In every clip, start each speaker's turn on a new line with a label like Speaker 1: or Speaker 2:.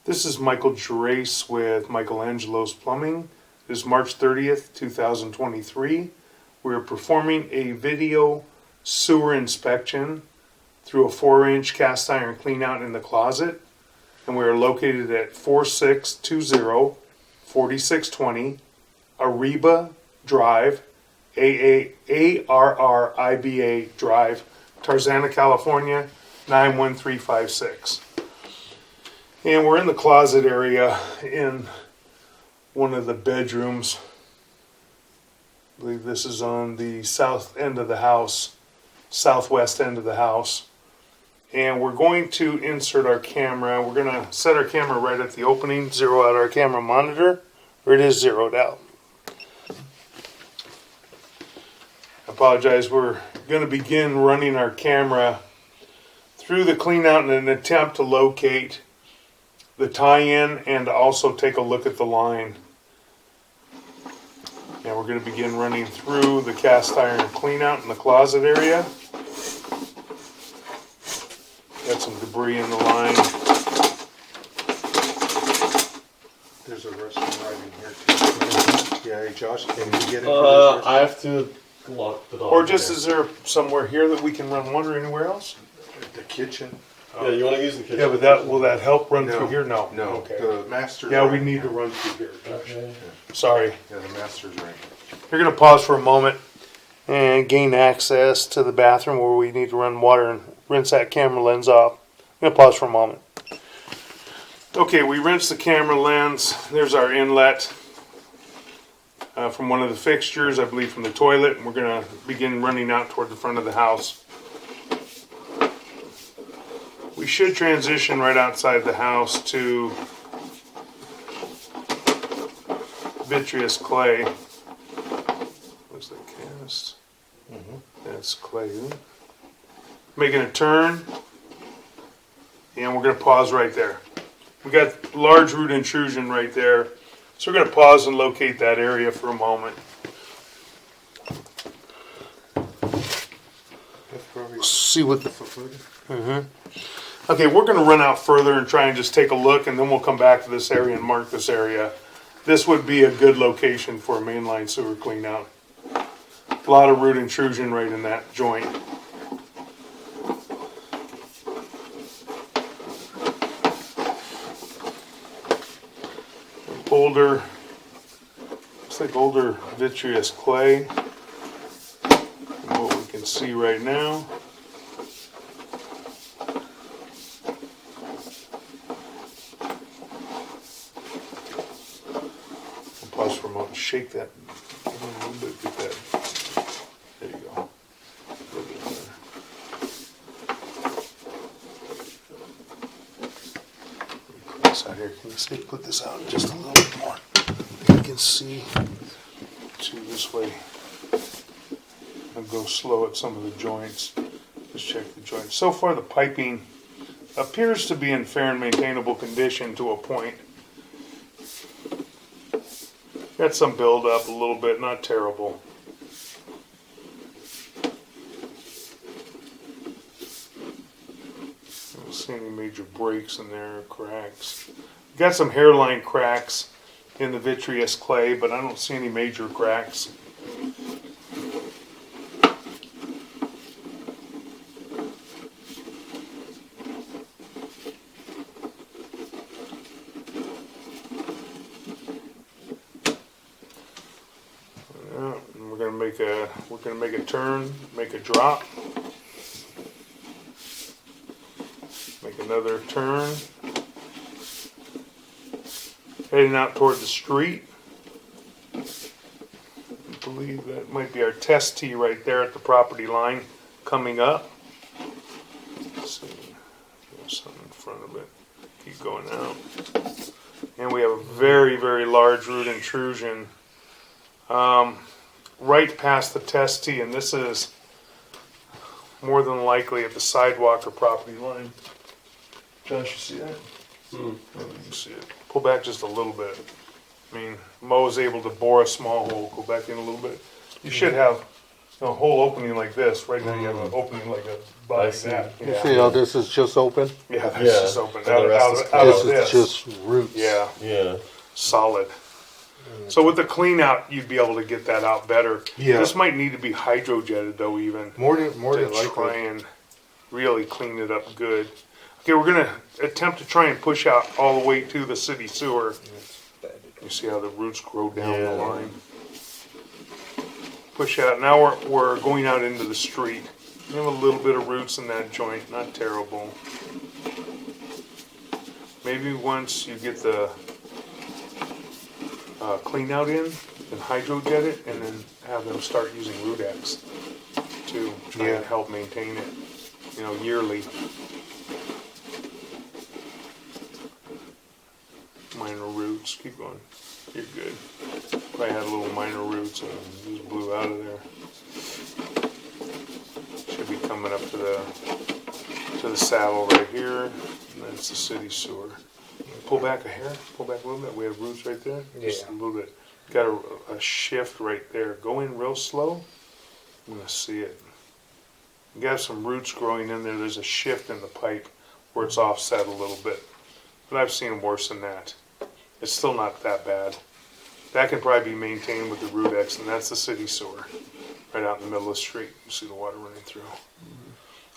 Speaker 1: This is Michael Gerace with Michelangelo's Plumbing. It is March 30th, 2023. We are performing a video sewer inspection through a 4-inch cast iron clean out in the closet. And we are located at 4620 4620 Arriba Drive, ARRIBA Drive, Tarzana, California, 91356. And we're in the closet area in one of the bedrooms. I believe this is on the south end of the house, southwest end of the house. And we're going to insert our camera. We're going to set our camera right at the opening, zero out our camera monitor, or it is zeroed out. I apologize, we're going to begin running our camera through the clean out in an attempt to locate the tie-in and also take a look at the line. And we're going to begin running through the cast iron clean out in the closet area. Got some debris in the line.
Speaker 2: There's a restroom right in here too. Yeah, hey Josh, can you get it?
Speaker 3: I have to lock the dog.
Speaker 1: Or just is there somewhere here that we can run water anywhere else?
Speaker 2: The kitchen.
Speaker 3: Yeah, you want to use the kitchen?
Speaker 1: Yeah, but that will that help run through here? No.
Speaker 2: No.
Speaker 1: Okay.
Speaker 2: The master's
Speaker 1: Yeah, we
Speaker 2: right
Speaker 1: need
Speaker 2: here.
Speaker 1: to run through here, Josh.
Speaker 3: Okay.
Speaker 1: Sorry.
Speaker 2: Yeah, the master's right here.
Speaker 1: You're going to pause for a moment and gain access to the bathroom where we need to run water and rinse that camera lens off. I'm going to pause for a moment. Okay, we rinsed the camera lens. There's our inlet from one of the fixtures, I believe from the toilet. And we're going to begin running out toward the front of the house. We should transition right outside the house to vitreous clay. Looks like cast. That's clay. Making a turn. And we're going to pause right there. We got large root intrusion right there. So we're going to pause and locate that area for a moment. See what the... Okay, we're going to run out further and try and just take a look, and then we'll come back to this area and mark this area. This would be a good location for a mainline sewer clean out. A lot of root intrusion right in that joint. Older, looks like older vitreous clay. And what we can see right now. Pause for a moment. Shake that a little bit. Get that. There you go. A little bit better. Put this out here. Can you see? Put this out just a little bit more. You can see to this way. I'll go slow at some of the joints. Just check the joints. So far, the piping appears to be in fair and maintainable condition to a point. Got some build up a little bit, not terrible. I don't see any major breaks in there, or cracks. Got some hairline cracks in the vitreous clay, but I don't see any major cracks. We're gonna make a turn, make a drop, make another turn, heading out toward the street. I believe that might be our test tee right there at the property line coming up. Let's see, there's something in front of it. Keep going out, and we have a very, very large root intrusion. Right past the test tee, and this is more than likely at the sidewalk or property line. Josh, you see that? You can see it. Pull back just a little bit. I mean, Mo is able to bore a small hole. Go back in a little bit. You should have a whole opening like this. Right now you have an opening like a
Speaker 3: I
Speaker 1: like
Speaker 3: see.
Speaker 1: that.
Speaker 2: You
Speaker 1: Yeah.
Speaker 2: see how this is just open?
Speaker 1: Yeah, that's
Speaker 3: Yeah.
Speaker 1: just open.
Speaker 3: And the rest is
Speaker 1: Out
Speaker 2: This
Speaker 1: of
Speaker 2: is
Speaker 1: this.
Speaker 2: just roots.
Speaker 1: Yeah,
Speaker 3: Yeah.
Speaker 1: solid. So with the clean out, you'd be able to get that out better.
Speaker 2: Yeah.
Speaker 1: This might need to be hydrojetted though, even
Speaker 2: More
Speaker 1: to
Speaker 2: than
Speaker 1: try
Speaker 2: likely.
Speaker 1: and really clean it up good. Okay, we're gonna attempt to try and push out all the way to the city sewer. You see how the roots grow down the
Speaker 3: Yeah.
Speaker 1: line. Push out. Now we're going out into the street. We have a little bit of roots in that joint, not terrible. Maybe once you get the clean out in and hydrojet it, and then have them start using root X to try and help maintain it, yearly. Minor roots, keep going. You're good. Probably had a little minor roots and just blew out of there. Should be coming up to the saddle right here, and that's the city sewer. Pull back a hair, pull back a little bit. We have roots right there. Just a little bit. Got a shift right there. Go in real slow. I'm gonna see it. You got some roots growing in there. There's a shift in the pipe where it's offset a little bit, but I've seen worse than that. It's still not that bad. That can probably be maintained with the root X, and that's the city sewer, right out in the middle of the street. You see the water running through.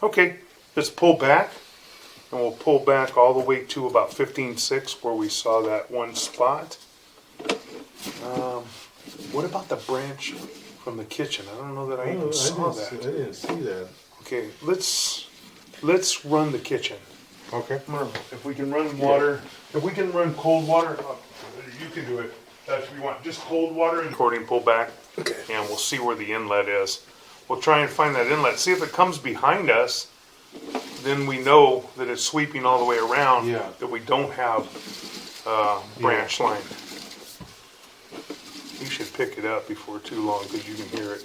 Speaker 1: Okay, let's pull back, and we'll pull back all the way to about 15.6 where we saw that one spot. What about the branch from the kitchen? I don't know that I even saw that.
Speaker 2: I didn't see that.
Speaker 1: Okay, let's run the kitchen.
Speaker 2: Okay.
Speaker 1: If we can run water, if we can run cold water, you can do it. If you want just cold water and recording, pull back, and we'll see where the inlet is. We'll try and find that inlet. See if it comes behind us, then we know that it's sweeping all the way around,
Speaker 2: Yeah.
Speaker 1: that we don't have branch line. You should pick it up before too long because you can hear it.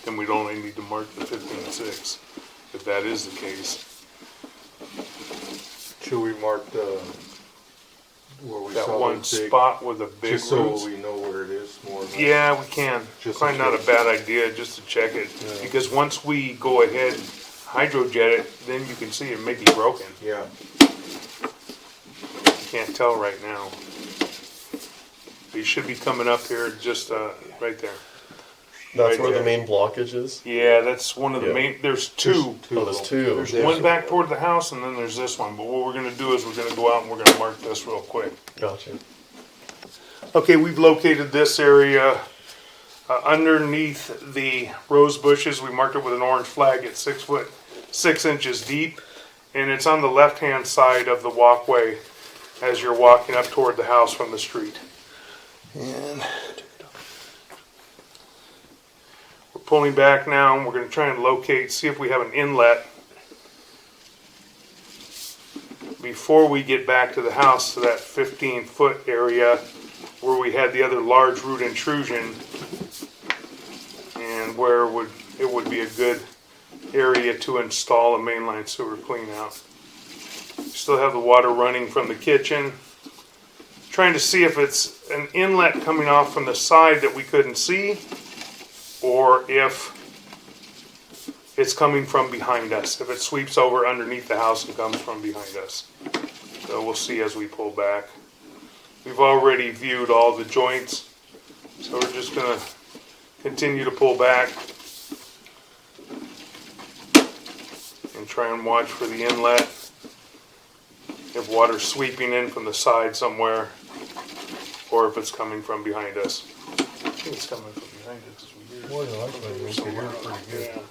Speaker 1: Then we'd only need to mark the 15.6 if that is the case.
Speaker 2: Should we mark the where we
Speaker 1: That
Speaker 2: saw
Speaker 1: one
Speaker 2: those big,
Speaker 1: spot with the big
Speaker 2: just
Speaker 1: roots.
Speaker 2: so we know where it is more? Or less?
Speaker 1: Yeah, we can.
Speaker 2: Just
Speaker 1: Probably
Speaker 2: in
Speaker 1: not a
Speaker 2: case.
Speaker 1: bad idea just to check it.
Speaker 2: Yeah.
Speaker 1: Because once we go ahead, hydrojet it, then you can see it may be broken.
Speaker 2: Yeah.
Speaker 1: You can't tell right now. You should be coming up here just right there.
Speaker 3: That's
Speaker 1: Right
Speaker 3: where
Speaker 1: there.
Speaker 3: the main blockage is.
Speaker 1: Yeah, that's one of the
Speaker 3: Yeah.
Speaker 1: main. There's two.
Speaker 3: Oh, there's two.
Speaker 1: There's one back toward the house, and then there's this one. But what we're going to do is we're going to go out and we're going to mark this real quick.
Speaker 3: Gotcha.
Speaker 1: Okay, we've located this area underneath the rose bushes. We marked it with an orange flag at 6 foot 6 inches deep, and it's on the left-hand side of the walkway as you're walking up toward the house from the street. And we're pulling back now, and we're going to try and locate, see if we have an inlet before we get back to the house to that 15-foot area where we had the other large root intrusion, and where it would be a good area to install a mainline sewer clean out. Still have the water running from the kitchen. Trying to see if it's an inlet coming off from the side that we couldn't see, or if it's coming from behind us. If it sweeps over underneath the house and comes from behind us. So we'll see as we pull back. We've already viewed all the joints, so we're just going to continue to pull back and try and watch for the inlet. If water's sweeping in from the side somewhere, or if it's coming from behind us. I think it's coming from behind us. It's weird.
Speaker 2: More than likely, we can hear it pretty good.
Speaker 1: Yeah.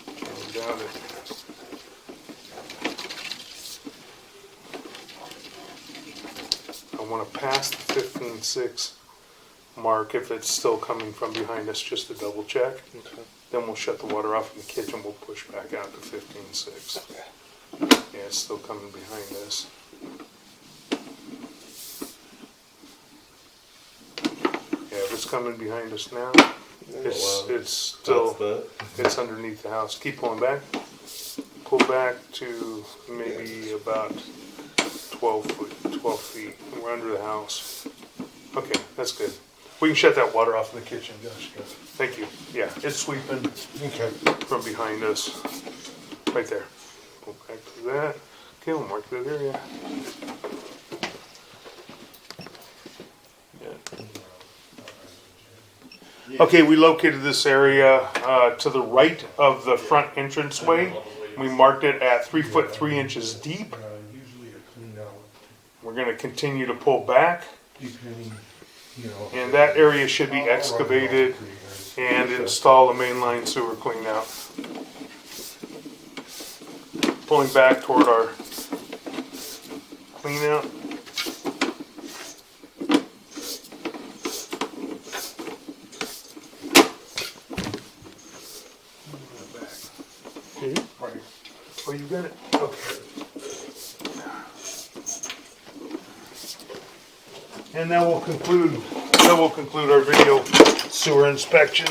Speaker 1: I doubt it. I want to pass the 15.6 mark if it's still coming from behind us, just to double check.
Speaker 2: Okay.
Speaker 1: Then we'll shut the water off in the kitchen. We'll push back out to 15.6. Yeah, it's still coming behind us. Yeah, if it's coming behind us now, it's
Speaker 3: wow.
Speaker 1: still
Speaker 3: That's that.
Speaker 1: it's underneath the house. Keep pulling back. pull back to maybe about 12 feet. We're under the house. Okay, that's good. We can shut that water off in the kitchen, Josh. Thank you. Yeah, it's sweeping
Speaker 2: Okay.
Speaker 1: from behind us. Right there. Pull back to that. Okay, we'll mark that area. Okay, we located this area to the right of the front entranceway. We marked it at 3 foot 3 inches deep. We're going to continue to pull back, and that area should be excavated and install a mainline sewer clean out. Pulling back toward our clean out. Okay. Oh, you got it? Okay. And that will conclude our video sewer inspection.